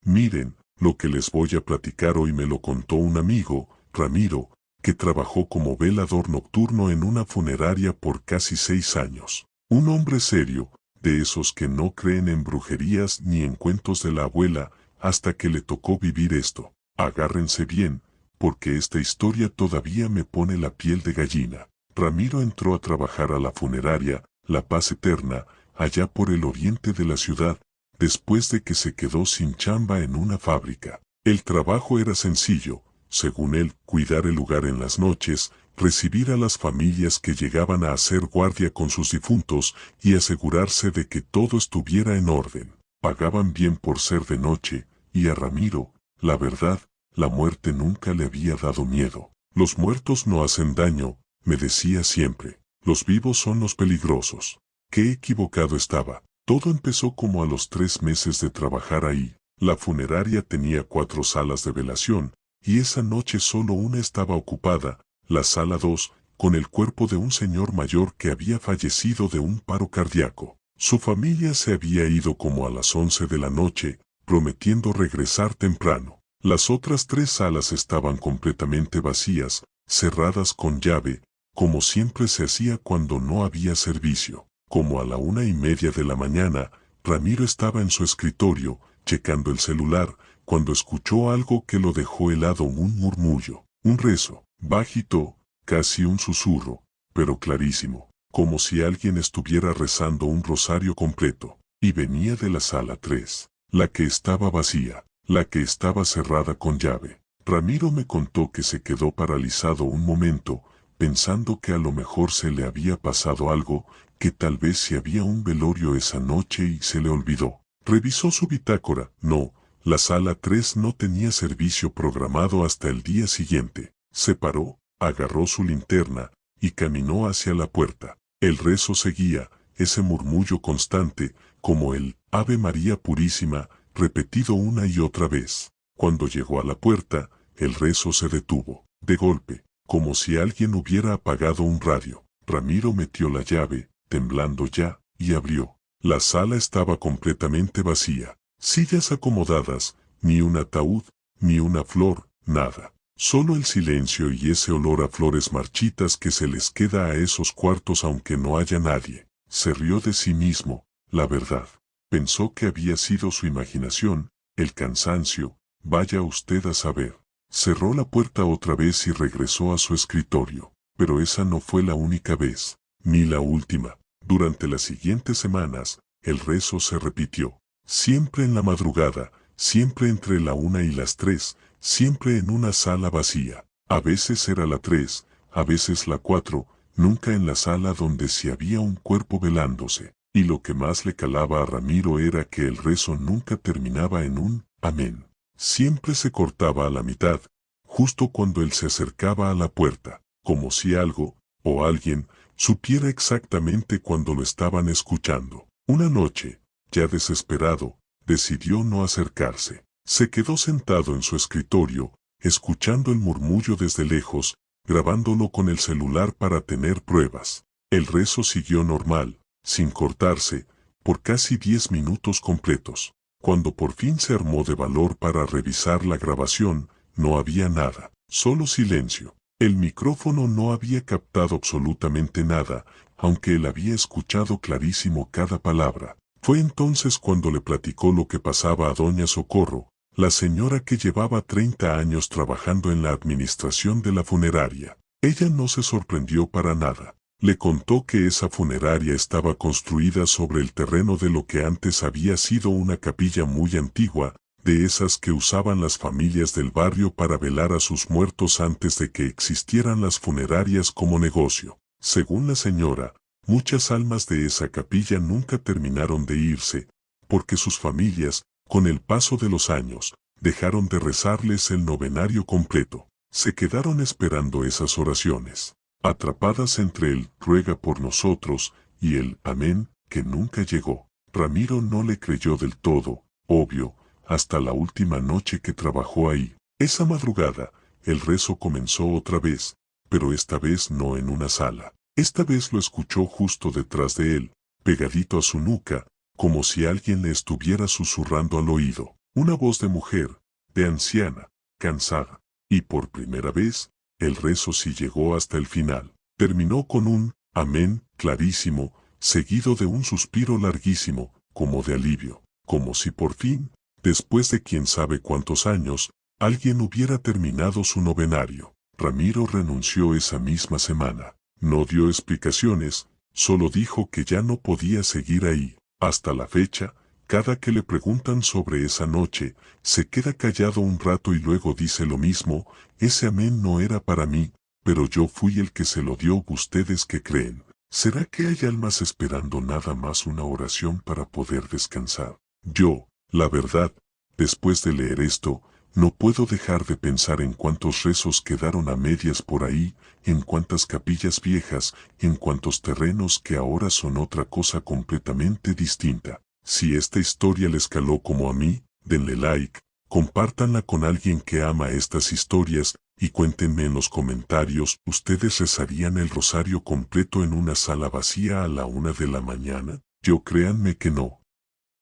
Miren, lo que les voy a platicar hoy me lo contó un amigo, Ramiro, que trabajó como velador nocturno en una funeraria por casi 6 años. Un hombre serio, de esos que no creen en brujerías ni en cuentos de la abuela, hasta que le tocó vivir esto. Agárrense bien, porque esta historia todavía me pone la piel de gallina. Ramiro entró a trabajar a la funeraria, La Paz Eterna, allá por el oriente de la ciudad, después de que se quedó sin chamba en una fábrica. El trabajo era sencillo, según él, cuidar el lugar en las noches, recibir a las familias que llegaban a hacer guardia con sus difuntos y asegurarse de que todo estuviera en orden. Pagaban bien por ser de noche, y a Ramiro, la verdad, la muerte nunca le había dado miedo. Los muertos no hacen daño, me decía siempre. Los vivos son los peligrosos. Qué equivocado estaba. Todo empezó como a los 3 meses de trabajar ahí. La funeraria tenía 4 salas de velación, y esa noche solo una estaba ocupada, la sala 2, con el cuerpo de un señor mayor que había fallecido de un paro cardíaco. Su familia se había ido como a las 11 de la noche, prometiendo regresar temprano. Las otras 3 salas estaban completamente vacías, cerradas con llave, como siempre se hacía cuando no había servicio. Como a la 1:30 de la mañana, Ramiro estaba en su escritorio, checando el celular, cuando escuchó algo que lo dejó helado, un murmullo, un rezo, bajito, casi un susurro, pero clarísimo, como si alguien estuviera rezando un rosario completo, y venía de la sala 3, la que estaba vacía, la que estaba cerrada con llave. Ramiro me contó que se quedó paralizado un momento, pensando que a lo mejor se le había pasado algo, que tal vez si había un velorio esa noche y se le olvidó. Revisó su bitácora. No, la sala 3 no tenía servicio programado hasta el día siguiente. Se paró, agarró su linterna, y caminó hacia la puerta. El rezo seguía, ese murmullo constante, como el Ave María Purísima, repetido una y otra vez. Cuando llegó a la puerta, el rezo se detuvo, de golpe, como si alguien hubiera apagado un radio. Ramiro metió la llave, temblando ya, y abrió. La sala estaba completamente vacía. Sillas acomodadas, ni un ataúd, ni una flor, nada. Solo el silencio y ese olor a flores marchitas que se les queda a esos cuartos aunque no haya nadie. Se rió de sí mismo, la verdad. Pensó que había sido su imaginación, el cansancio, vaya usted a saber. Cerró la puerta otra vez y regresó a su escritorio. Pero esa no fue la única vez, ni la última. Durante las siguientes semanas, el rezo se repitió. Siempre en la madrugada, siempre entre la 1 y las 3, siempre en una sala vacía. A veces era la 3, a veces la 4, nunca en la sala donde sí había un cuerpo velándose. Y lo que más le calaba a Ramiro era que el rezo nunca terminaba en un amén. Siempre se cortaba a la mitad, justo cuando él se acercaba a la puerta, como si algo, o alguien, supiera exactamente cuándo lo estaban escuchando. Una noche, ya desesperado, decidió no acercarse. Se quedó sentado en su escritorio, escuchando el murmullo desde lejos, grabándolo con el celular para tener pruebas. El rezo siguió normal, sin cortarse, por casi 10 minutos completos. Cuando por fin se armó de valor para revisar la grabación, no había nada, solo silencio. El micrófono no había captado absolutamente nada, aunque él había escuchado clarísimo cada palabra. Fue entonces cuando le platicó lo que pasaba a doña Socorro, la señora que llevaba 30 años trabajando en la administración de la funeraria. Ella no se sorprendió para nada. Le contó que esa funeraria estaba construida sobre el terreno de lo que antes había sido una capilla muy antigua, de esas que usaban las familias del barrio para velar a sus muertos antes de que existieran las funerarias como negocio. Según la señora, muchas almas de esa capilla nunca terminaron de irse, porque sus familias, con el paso de los años, dejaron de rezarles el novenario completo. Se quedaron esperando esas oraciones, atrapadas entre el ruega por nosotros y el amén, que nunca llegó. Ramiro no le creyó del todo, obvio, hasta la última noche que trabajó ahí. Esa madrugada, el rezo comenzó otra vez, pero esta vez no en una sala. Esta vez lo escuchó justo detrás de él, pegadito a su nuca, como si alguien le estuviera susurrando al oído. Una voz de mujer, de anciana, cansada. Y por primera vez, el rezo sí llegó hasta el final. Terminó con un amén clarísimo, seguido de un suspiro larguísimo, como de alivio, como si por fin, después de quién sabe cuántos años, alguien hubiera terminado su novenario. Ramiro renunció esa misma semana. No dio explicaciones, solo dijo que ya no podía seguir ahí. Hasta la fecha, cada que le preguntan sobre esa noche, se queda callado un rato y luego dice lo mismo: ese amén no era para mí, pero yo fui el que se lo dio. ¿Ustedes qué creen? ¿Será que hay almas esperando nada más una oración para poder descansar? Yo, la verdad, después de leer esto, no puedo dejar de pensar en cuántos rezos quedaron a medias por ahí, en cuántas capillas viejas, en cuántos terrenos que ahora son otra cosa completamente distinta. Si esta historia les caló como a mí, denle like, compártanla con alguien que ama estas historias, y cuéntenme en los comentarios: ¿ustedes rezarían el rosario completo en una sala vacía a la 1 de la mañana? Yo créanme que no.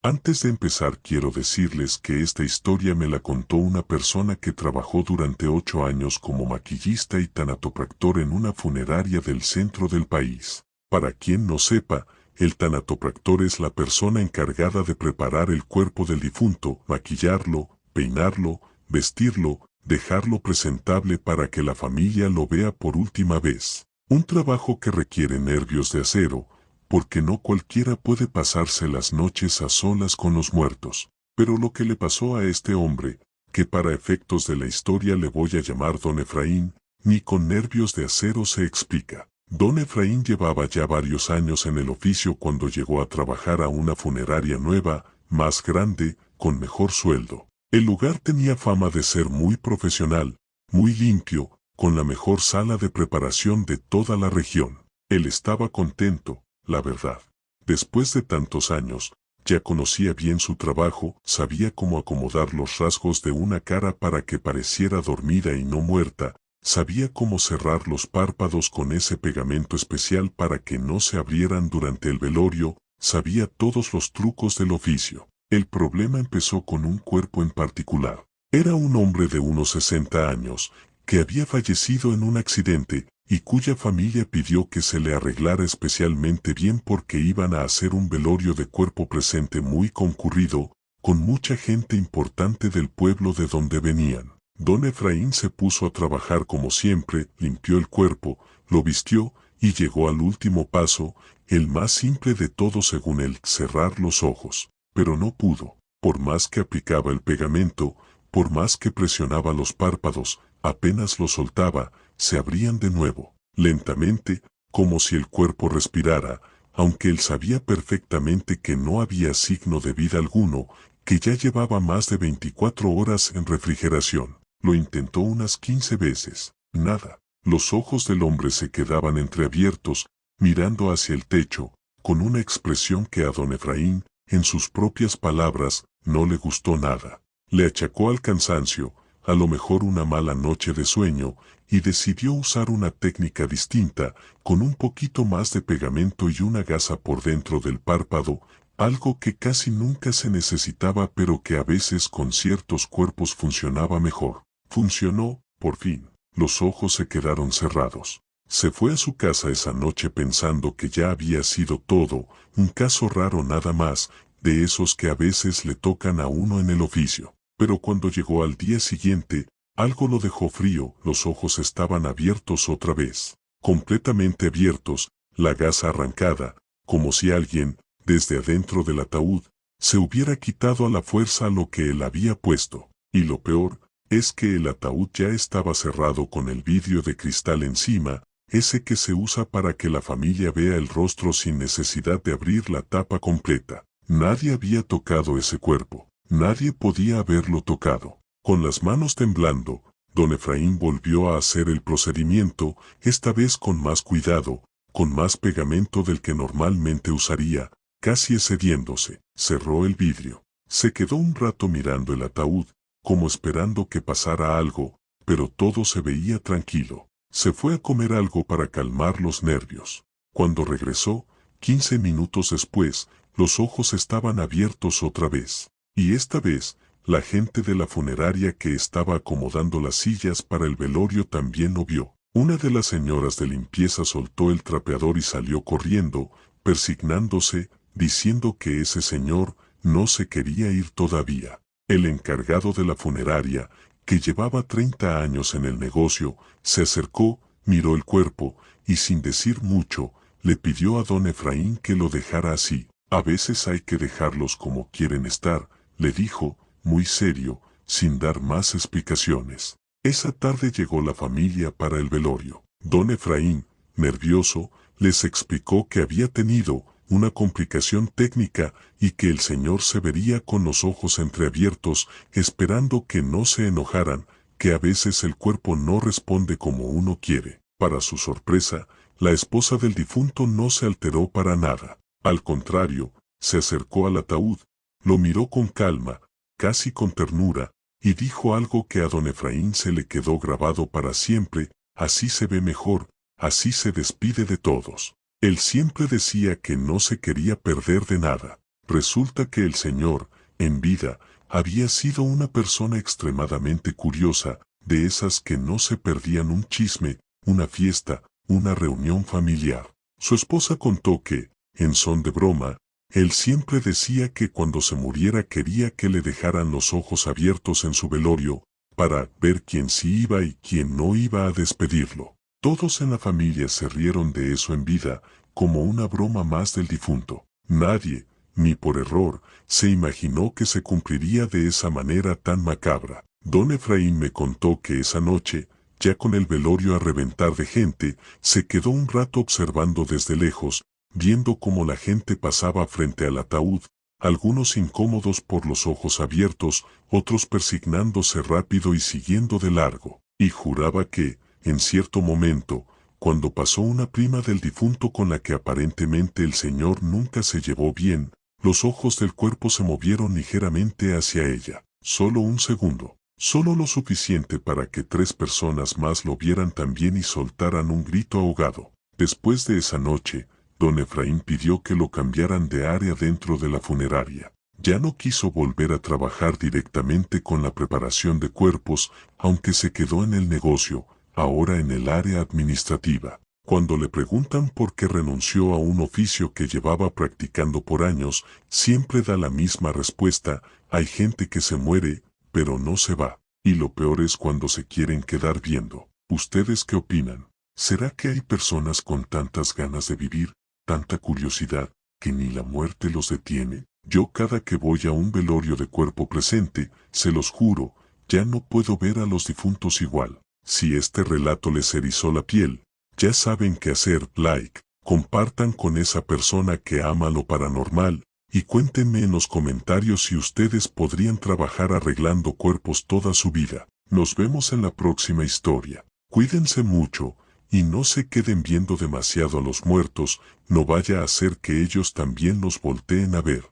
Antes de empezar quiero decirles que esta historia me la contó una persona que trabajó durante 8 años como maquillista y tanatopractor en una funeraria del centro del país. Para quien no sepa, el tanatopractor es la persona encargada de preparar el cuerpo del difunto, maquillarlo, peinarlo, vestirlo, dejarlo presentable para que la familia lo vea por última vez. Un trabajo que requiere nervios de acero, porque no cualquiera puede pasarse las noches a solas con los muertos. Pero lo que le pasó a este hombre, que para efectos de la historia le voy a llamar Don Efraín, ni con nervios de acero se explica. Don Efraín llevaba ya varios años en el oficio cuando llegó a trabajar a una funeraria nueva, más grande, con mejor sueldo. El lugar tenía fama de ser muy profesional, muy limpio, con la mejor sala de preparación de toda la región. Él estaba contento, la verdad. Después de tantos años, ya conocía bien su trabajo, sabía cómo acomodar los rasgos de una cara para que pareciera dormida y no muerta, sabía cómo cerrar los párpados con ese pegamento especial para que no se abrieran durante el velorio, sabía todos los trucos del oficio. El problema empezó con un cuerpo en particular. Era un hombre de unos 60 años, que había fallecido en un accidente, y cuya familia pidió que se le arreglara especialmente bien porque iban a hacer un velorio de cuerpo presente muy concurrido, con mucha gente importante del pueblo de donde venían. Don Efraín se puso a trabajar como siempre, limpió el cuerpo, lo vistió, y llegó al último paso, el más simple de todos según él: cerrar los ojos. Pero no pudo. Por más que aplicaba el pegamento, por más que presionaba los párpados, apenas los soltaba, se abrían de nuevo, lentamente, como si el cuerpo respirara, aunque él sabía perfectamente que no había signo de vida alguno, que ya llevaba más de 24 horas en refrigeración. Lo intentó unas 15 veces. Nada. Los ojos del hombre se quedaban entreabiertos, mirando hacia el techo, con una expresión que a don Efraín, en sus propias palabras, no le gustó nada. Le achacó al cansancio, a lo mejor una mala noche de sueño, y decidió usar una técnica distinta, con un poquito más de pegamento y una gasa por dentro del párpado, algo que casi nunca se necesitaba pero que a veces con ciertos cuerpos funcionaba mejor. Funcionó, por fin. Los ojos se quedaron cerrados. Se fue a su casa esa noche pensando que ya había sido todo, un caso raro nada más, de esos que a veces le tocan a uno en el oficio. Pero cuando llegó al día siguiente, algo lo dejó frío. Los ojos estaban abiertos otra vez, completamente abiertos, la gasa arrancada, como si alguien, desde adentro del ataúd, se hubiera quitado a la fuerza lo que él había puesto. Y lo peor, es que el ataúd ya estaba cerrado con el vidrio de cristal encima, ese que se usa para que la familia vea el rostro sin necesidad de abrir la tapa completa. Nadie había tocado ese cuerpo, nadie podía haberlo tocado. Con las manos temblando, don Efraín volvió a hacer el procedimiento, esta vez con más cuidado, con más pegamento del que normalmente usaría, casi excediéndose. Cerró el vidrio. Se quedó un rato mirando el ataúd, como esperando que pasara algo, pero todo se veía tranquilo. Se fue a comer algo para calmar los nervios. Cuando regresó, 15 minutos después, los ojos estaban abiertos otra vez. Y esta vez, La gente de la funeraria que estaba acomodando las sillas para el velorio también lo vio. Una de las señoras de limpieza soltó el trapeador y salió corriendo, persignándose, diciendo que ese señor no se quería ir todavía. El encargado de la funeraria, que llevaba 30 años en el negocio, se acercó, miró el cuerpo, y sin decir mucho, le pidió a don Efraín que lo dejara así. A veces hay que dejarlos como quieren estar, le dijo, muy serio, sin dar más explicaciones. Esa tarde llegó la familia para el velorio. Don Efraín, nervioso, les explicó que había tenido una complicación técnica y que el señor se vería con los ojos entreabiertos, esperando que no se enojaran, que a veces el cuerpo no responde como uno quiere. Para su sorpresa, la esposa del difunto no se alteró para nada. Al contrario, se acercó al ataúd, lo miró con calma, casi con ternura, y dijo algo que a don Efraín se le quedó grabado para siempre: así se ve mejor, así se despide de todos. Él siempre decía que no se quería perder de nada. Resulta que el señor, en vida, había sido una persona extremadamente curiosa, de esas que no se perdían un chisme, una fiesta, una reunión familiar. Su esposa contó que, en son de broma, él siempre decía que cuando se muriera quería que le dejaran los ojos abiertos en su velorio, para ver quién sí iba y quién no iba a despedirlo. Todos en la familia se rieron de eso en vida, como una broma más del difunto. Nadie, ni por error, se imaginó que se cumpliría de esa manera tan macabra. Don Efraín me contó que esa noche, ya con el velorio a reventar de gente, se quedó un rato observando desde lejos, viendo cómo la gente pasaba frente al ataúd, algunos incómodos por los ojos abiertos, otros persignándose rápido y siguiendo de largo, y juraba que, en cierto momento, cuando pasó una prima del difunto con la que aparentemente el señor nunca se llevó bien, los ojos del cuerpo se movieron ligeramente hacia ella. Solo un segundo, solo lo suficiente para que 3 personas más lo vieran también y soltaran un grito ahogado. Después de esa noche, don Efraín pidió que lo cambiaran de área dentro de la funeraria. Ya no quiso volver a trabajar directamente con la preparación de cuerpos, aunque se quedó en el negocio, ahora en el área administrativa. Cuando le preguntan por qué renunció a un oficio que llevaba practicando por años, siempre da la misma respuesta: hay gente que se muere, pero no se va. Y lo peor es cuando se quieren quedar viendo. ¿Ustedes qué opinan? ¿Será que hay personas con tantas ganas de vivir, tanta curiosidad, que ni la muerte los detiene? Yo cada que voy a un velorio de cuerpo presente, se los juro, ya no puedo ver a los difuntos igual. Si este relato les erizó la piel, ya saben qué hacer. Like, compartan con esa persona que ama lo paranormal, y cuéntenme en los comentarios si ustedes podrían trabajar arreglando cuerpos toda su vida. Nos vemos en la próxima historia. Cuídense mucho, y no se queden viendo demasiado a los muertos, no vaya a ser que ellos también los volteen a ver.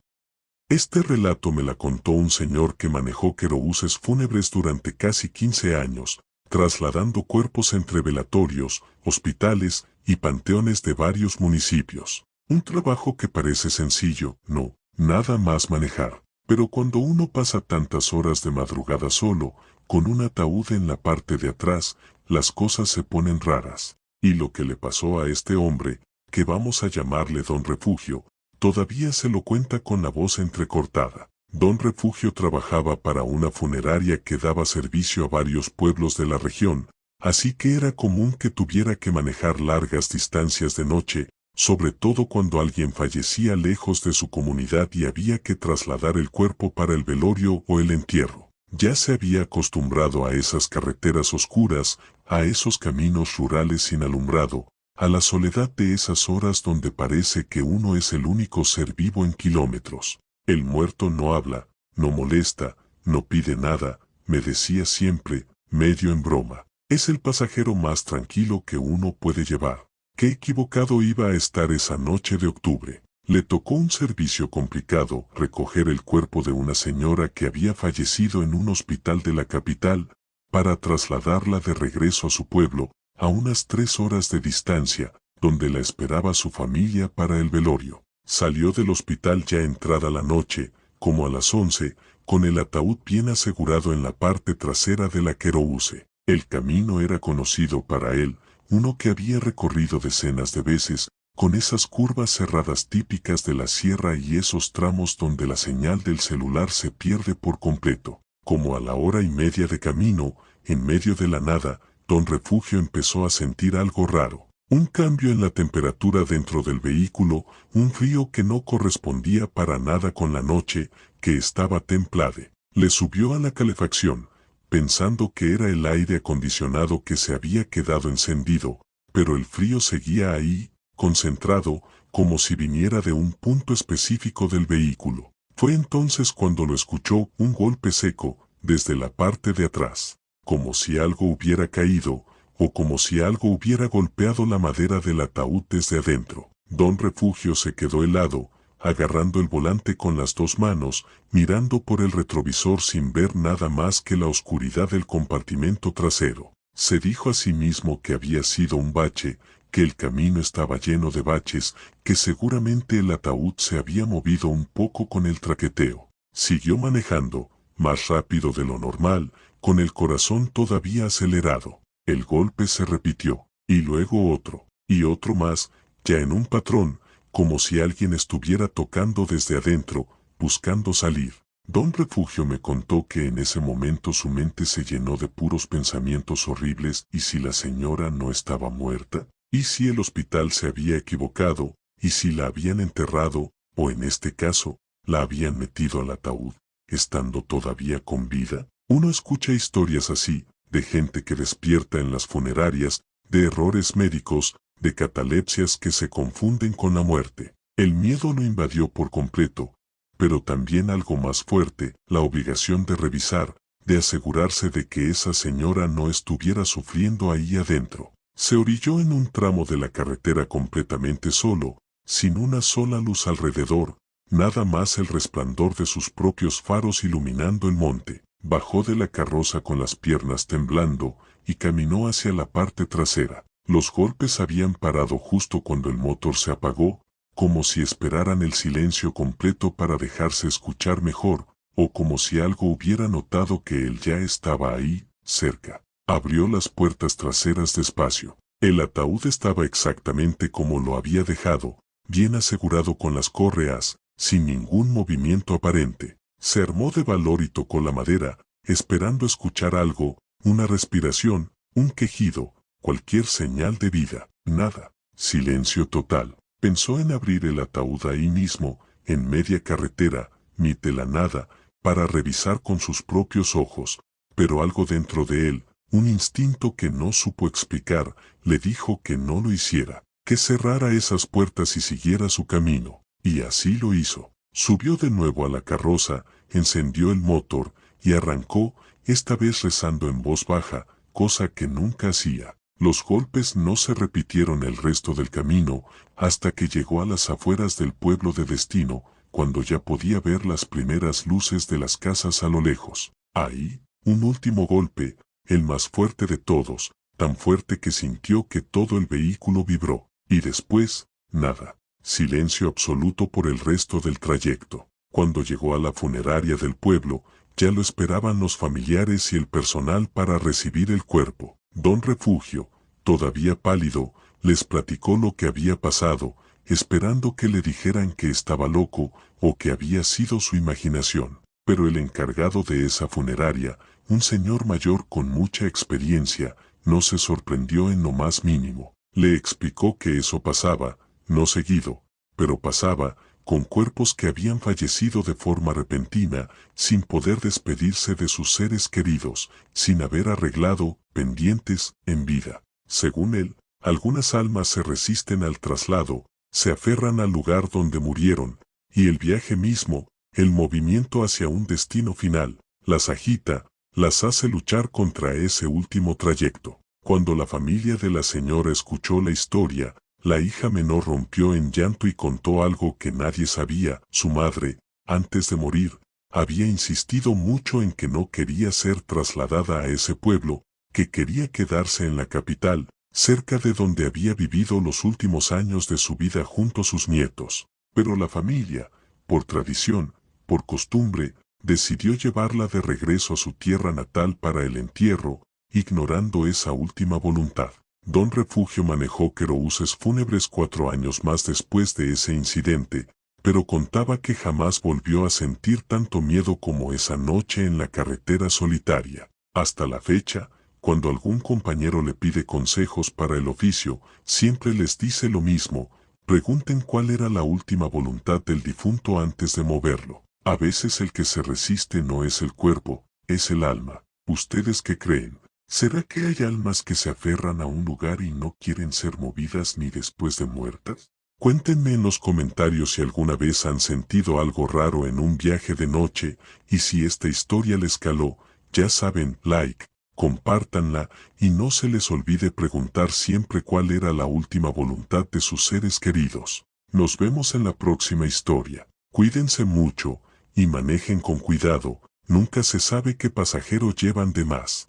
Este relato me la contó un señor que manejó querobús fúnebres durante casi 15 años, trasladando cuerpos entre velatorios, hospitales y panteones de varios municipios. Un trabajo que parece sencillo, no, nada más manejar. Pero cuando uno pasa tantas horas de madrugada solo, con un ataúd en la parte de atrás, las cosas se ponen raras. Y lo que le pasó a este hombre, que vamos a llamarle Don Refugio, todavía se lo cuenta con la voz entrecortada. Don Refugio trabajaba para una funeraria que daba servicio a varios pueblos de la región, así que era común que tuviera que manejar largas distancias de noche, sobre todo cuando alguien fallecía lejos de su comunidad y había que trasladar el cuerpo para el velorio o el entierro. Ya se había acostumbrado a esas carreteras oscuras, a esos caminos rurales sin alumbrado, a la soledad de esas horas donde parece que uno es el único ser vivo en kilómetros. El muerto no habla, no molesta, no pide nada, me decía siempre, medio en broma. Es el pasajero más tranquilo que uno puede llevar. Qué equivocado iba a estar esa noche de octubre. Le tocó un servicio complicado: recoger el cuerpo de una señora que había fallecido en un hospital de la capital, para trasladarla de regreso a su pueblo, a unas 3 horas de distancia, donde la esperaba su familia para el velorio. Salió del hospital ya entrada la noche, como a las 11, con el ataúd bien asegurado en la parte trasera del aquerouse. El camino era conocido para él, uno que había recorrido decenas de veces, con esas curvas cerradas típicas de la sierra y esos tramos donde la señal del celular se pierde por completo. Como a la hora y media de camino, en medio de la nada, don Refugio empezó a sentir algo raro. Un cambio en la temperatura dentro del vehículo, un frío que no correspondía para nada con la noche, que estaba templada. Le subió a la calefacción, pensando que era el aire acondicionado que se había quedado encendido, pero el frío seguía ahí, concentrado, como si viniera de un punto específico del vehículo. Fue entonces cuando lo escuchó un golpe seco, desde la parte de atrás, como si algo hubiera caído, o como si algo hubiera golpeado la madera del ataúd desde adentro. Don Refugio se quedó helado, agarrando el volante con las dos manos, mirando por el retrovisor sin ver nada más que la oscuridad del compartimento trasero. Se dijo a sí mismo que había sido un bache, que el camino estaba lleno de baches, que seguramente el ataúd se había movido un poco con el traqueteo. Siguió manejando, más rápido de lo normal, con el corazón todavía acelerado. El golpe se repitió, y luego otro, y otro más, ya en un patrón, como si alguien estuviera tocando desde adentro, buscando salir. Don Refugio me contó que en ese momento su mente se llenó de puros pensamientos horribles. ¿Y si la señora no estaba muerta? ¿Y si el hospital se había equivocado? ¿Y si la habían enterrado, o en este caso, la habían metido al ataúd, estando todavía con vida? Uno escucha historias así, de gente que despierta en las funerarias, de errores médicos, de catalepsias que se confunden con la muerte. El miedo lo invadió por completo, pero también algo más fuerte, la obligación de revisar, de asegurarse de que esa señora no estuviera sufriendo ahí adentro. Se orilló en un tramo de la carretera completamente solo, sin una sola luz alrededor, nada más el resplandor de sus propios faros iluminando el monte. Bajó de la carroza con las piernas temblando y caminó hacia la parte trasera. Los golpes habían parado justo cuando el motor se apagó, como si esperaran el silencio completo para dejarse escuchar mejor, o como si algo hubiera notado que él ya estaba ahí, cerca. Abrió las puertas traseras despacio. El ataúd estaba exactamente como lo había dejado, bien asegurado con las correas, sin ningún movimiento aparente. Se armó de valor y tocó la madera, esperando escuchar algo, una respiración, un quejido, cualquier señal de vida. Nada. Silencio total. Pensó en abrir el ataúd ahí mismo, en media carretera, ni de la nada, para revisar con sus propios ojos, pero algo dentro de él, un instinto que no supo explicar, le dijo que no lo hiciera, que cerrara esas puertas y siguiera su camino, y así lo hizo. Subió de nuevo a la carroza, encendió el motor, y arrancó, esta vez rezando en voz baja, cosa que nunca hacía. Los golpes no se repitieron el resto del camino, hasta que llegó a las afueras del pueblo de destino, cuando ya podía ver las primeras luces de las casas a lo lejos. Ahí, un último golpe, el más fuerte de todos, tan fuerte que sintió que todo el vehículo vibró, y después, nada. Silencio absoluto por el resto del trayecto. Cuando llegó a la funeraria del pueblo, ya lo esperaban los familiares y el personal para recibir el cuerpo. Don Refugio, todavía pálido, les platicó lo que había pasado, esperando que le dijeran que estaba loco o que había sido su imaginación. Pero el encargado de esa funeraria, un señor mayor con mucha experiencia, no se sorprendió en lo más mínimo. Le explicó que eso pasaba, no seguido, pero pasaba, con cuerpos que habían fallecido de forma repentina, sin poder despedirse de sus seres queridos, sin haber arreglado pendientes en vida. Según él, algunas almas se resisten al traslado, se aferran al lugar donde murieron, y el viaje mismo, el movimiento hacia un destino final, las agita, las hace luchar contra ese último trayecto. Cuando la familia de la señora escuchó la historia, la hija menor rompió en llanto y contó algo que nadie sabía. Su madre, antes de morir, había insistido mucho en que no quería ser trasladada a ese pueblo, que quería quedarse en la capital, cerca de donde había vivido los últimos años de su vida junto a sus nietos. Pero la familia, por tradición, por costumbre, decidió llevarla de regreso a su tierra natal para el entierro, ignorando esa última voluntad. Don Refugio manejó querosbús fúnebres 4 años más después de ese incidente, pero contaba que jamás volvió a sentir tanto miedo como esa noche en la carretera solitaria. Hasta la fecha, cuando algún compañero le pide consejos para el oficio, siempre les dice lo mismo: pregunten cuál era la última voluntad del difunto antes de moverlo. A veces el que se resiste no es el cuerpo, es el alma. ¿Ustedes qué creen? ¿Será que hay almas que se aferran a un lugar y no quieren ser movidas ni después de muertas? Cuéntenme en los comentarios si alguna vez han sentido algo raro en un viaje de noche, y si esta historia les caló. Ya saben, like, compártanla, y no se les olvide preguntar siempre cuál era la última voluntad de sus seres queridos. Nos vemos en la próxima historia. Cuídense mucho, y manejen con cuidado, nunca se sabe qué pasajero llevan de más.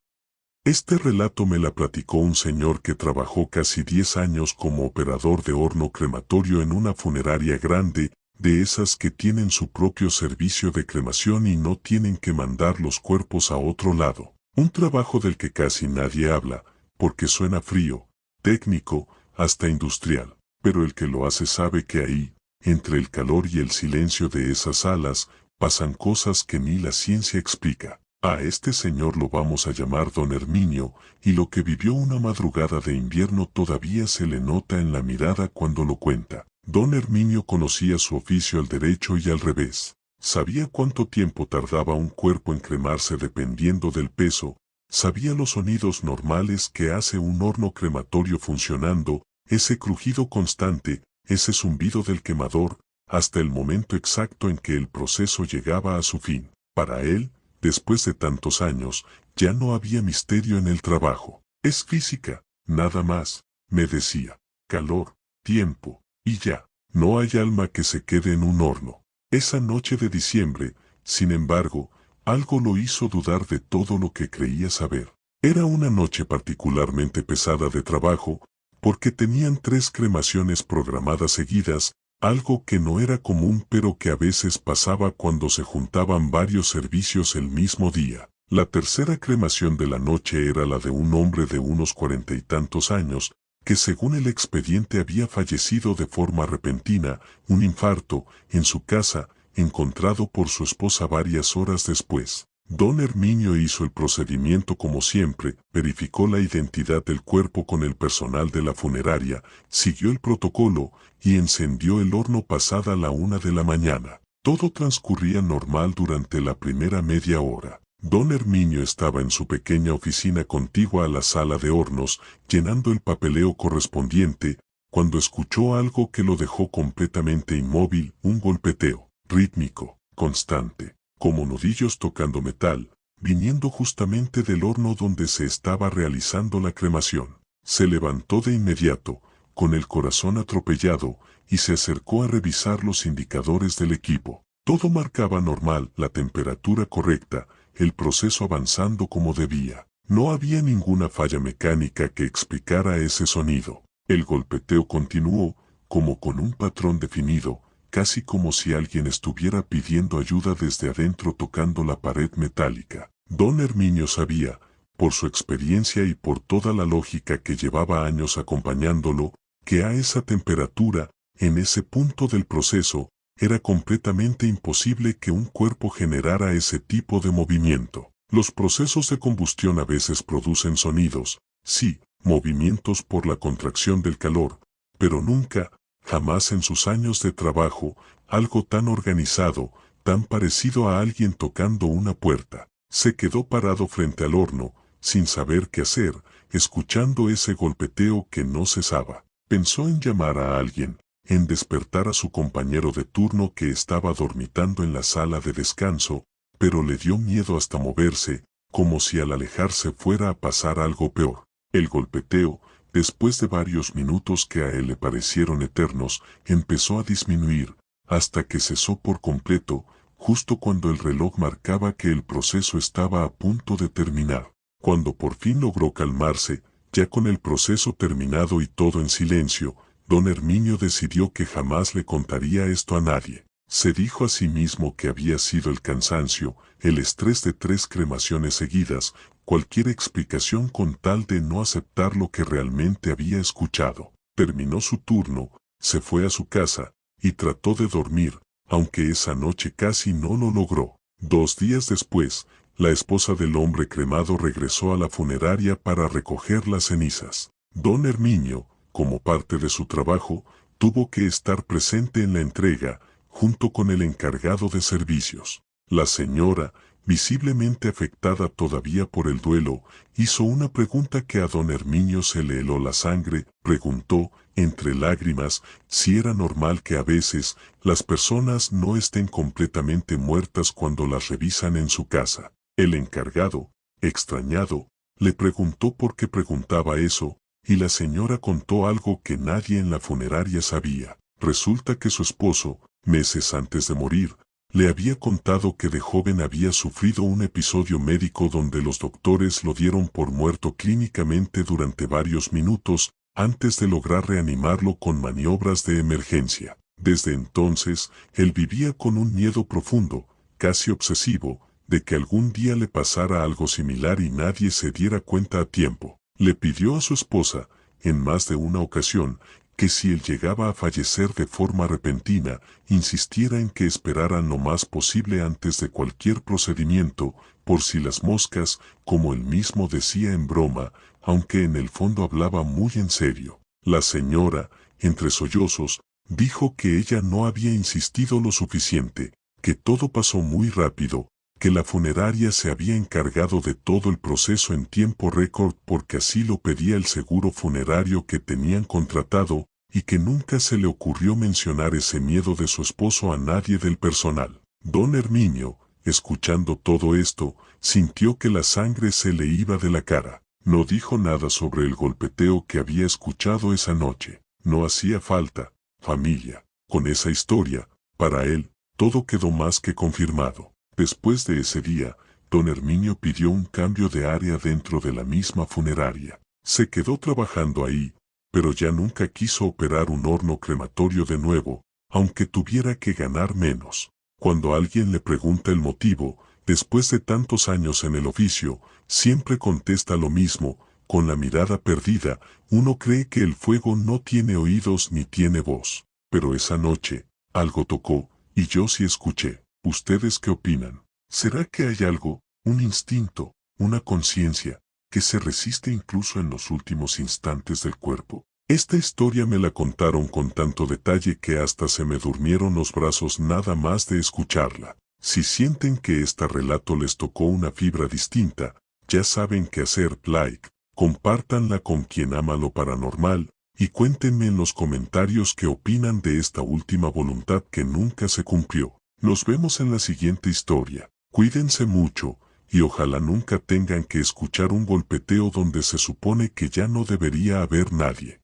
Este relato me la platicó un señor que trabajó casi 10 años como operador de horno crematorio en una funeraria grande, de esas que tienen su propio servicio de cremación y no tienen que mandar los cuerpos a otro lado. Un trabajo del que casi nadie habla, porque suena frío, técnico, hasta industrial, pero el que lo hace sabe que ahí, entre el calor y el silencio de esas salas, pasan cosas que ni la ciencia explica. A este señor lo vamos a llamar Don Herminio, y lo que vivió una madrugada de invierno todavía se le nota en la mirada cuando lo cuenta. Don Herminio conocía su oficio al derecho y al revés. Sabía cuánto tiempo tardaba un cuerpo en cremarse dependiendo del peso, sabía los sonidos normales que hace un horno crematorio funcionando, ese crujido constante, ese zumbido del quemador, hasta el momento exacto en que el proceso llegaba a su fin. Para él, después de tantos años, ya no había misterio en el trabajo. Es física, nada más, me decía. Calor, tiempo, y ya. No hay alma que se quede en un horno. Esa noche de diciembre, sin embargo, algo lo hizo dudar de todo lo que creía saber. Era una noche particularmente pesada de trabajo, porque tenían 3 cremaciones programadas seguidas, algo que no era común pero que a veces pasaba cuando se juntaban varios servicios el mismo día. La tercera cremación de la noche era la de un hombre de unos 40 y tantos años, que según el expediente había fallecido de forma repentina, un infarto, en su casa, encontrado por su esposa varias horas después. Don Herminio hizo el procedimiento como siempre, verificó la identidad del cuerpo con el personal de la funeraria, siguió el protocolo, y encendió el horno pasada la 1 de la mañana. Todo transcurría normal durante la primera media hora. Don Herminio estaba en su pequeña oficina contigua a la sala de hornos, llenando el papeleo correspondiente, cuando escuchó algo que lo dejó completamente inmóvil: un golpeteo, rítmico, constante, como nudillos tocando metal, viniendo justamente del horno donde se estaba realizando la cremación. Se levantó de inmediato, con el corazón atropellado, y se acercó a revisar los indicadores del equipo. Todo marcaba normal, la temperatura correcta, el proceso avanzando como debía. No había ninguna falla mecánica que explicara ese sonido. El golpeteo continuó, como con un patrón definido, casi como si alguien estuviera pidiendo ayuda desde adentro tocando la pared metálica. Don Herminio sabía, por su experiencia y por toda la lógica que llevaba años acompañándolo, que a esa temperatura, en ese punto del proceso, era completamente imposible que un cuerpo generara ese tipo de movimiento. Los procesos de combustión a veces producen sonidos, sí, movimientos por la contracción del calor, pero nunca, jamás en sus años de trabajo, algo tan organizado, tan parecido a alguien tocando una puerta. Se quedó parado frente al horno, sin saber qué hacer, escuchando ese golpeteo que no cesaba. Pensó en llamar a alguien, en despertar a su compañero de turno que estaba dormitando en la sala de descanso, pero le dio miedo hasta moverse, como si al alejarse fuera a pasar algo peor. El golpeteo, después de varios minutos que a él le parecieron eternos, empezó a disminuir, hasta que cesó por completo, justo cuando el reloj marcaba que el proceso estaba a punto de terminar. Cuando por fin logró calmarse, ya con el proceso terminado y todo en silencio, Don Herminio decidió que jamás le contaría esto a nadie. Se dijo a sí mismo que había sido el cansancio, el estrés de 3 cremaciones seguidas, cualquier explicación con tal de no aceptar lo que realmente había escuchado. Terminó su turno, se fue a su casa, y trató de dormir, aunque esa noche casi no lo logró. 2 días después, la esposa del hombre cremado regresó a la funeraria para recoger las cenizas. Don Herminio, como parte de su trabajo, tuvo que estar presente en la entrega, junto con el encargado de servicios. La señora, visiblemente afectada todavía por el duelo, hizo una pregunta que a don Herminio se le heló la sangre. Preguntó, entre lágrimas, si era normal que a veces las personas no estén completamente muertas cuando las revisan en su casa. El encargado, extrañado, le preguntó por qué preguntaba eso, y la señora contó algo que nadie en la funeraria sabía. Resulta que su esposo, meses antes de morir, le había contado que de joven había sufrido un episodio médico donde los doctores lo dieron por muerto clínicamente durante varios minutos, antes de lograr reanimarlo con maniobras de emergencia. Desde entonces, él vivía con un miedo profundo, casi obsesivo, de que algún día le pasara algo similar y nadie se diera cuenta a tiempo. Le pidió a su esposa, en más de una ocasión, que si él llegaba a fallecer de forma repentina, insistiera en que esperaran lo más posible antes de cualquier procedimiento, por si las moscas, como él mismo decía en broma, aunque en el fondo hablaba muy en serio. La señora, entre sollozos, dijo que ella no había insistido lo suficiente, que todo pasó muy rápido, que la funeraria se había encargado de todo el proceso en tiempo récord porque así lo pedía el seguro funerario que tenían contratado, y que nunca se le ocurrió mencionar ese miedo de su esposo a nadie del personal. Don Herminio, escuchando todo esto, sintió que la sangre se le iba de la cara. No dijo nada sobre el golpeteo que había escuchado esa noche. No hacía falta, familia. Con esa historia, para él, todo quedó más que confirmado. Después de ese día, don Herminio pidió un cambio de área dentro de la misma funeraria. Se quedó trabajando ahí, pero ya nunca quiso operar un horno crematorio de nuevo, aunque tuviera que ganar menos. Cuando alguien le pregunta el motivo, después de tantos años en el oficio, siempre contesta lo mismo, con la mirada perdida. Uno cree que el fuego no tiene oídos ni tiene voz. Pero esa noche, algo tocó, y yo sí escuché. ¿Ustedes qué opinan? ¿Será que hay algo, un instinto, una conciencia, que se resiste incluso en los últimos instantes del cuerpo? Esta historia me la contaron con tanto detalle que hasta se me durmieron los brazos nada más de escucharla. Si sienten que este relato les tocó una fibra distinta, ya saben qué hacer. Like, compártanla con quien ama lo paranormal, y cuéntenme en los comentarios qué opinan de esta última voluntad que nunca se cumplió. Nos vemos en la siguiente historia. Cuídense mucho, y ojalá nunca tengan que escuchar un golpeteo donde se supone que ya no debería haber nadie.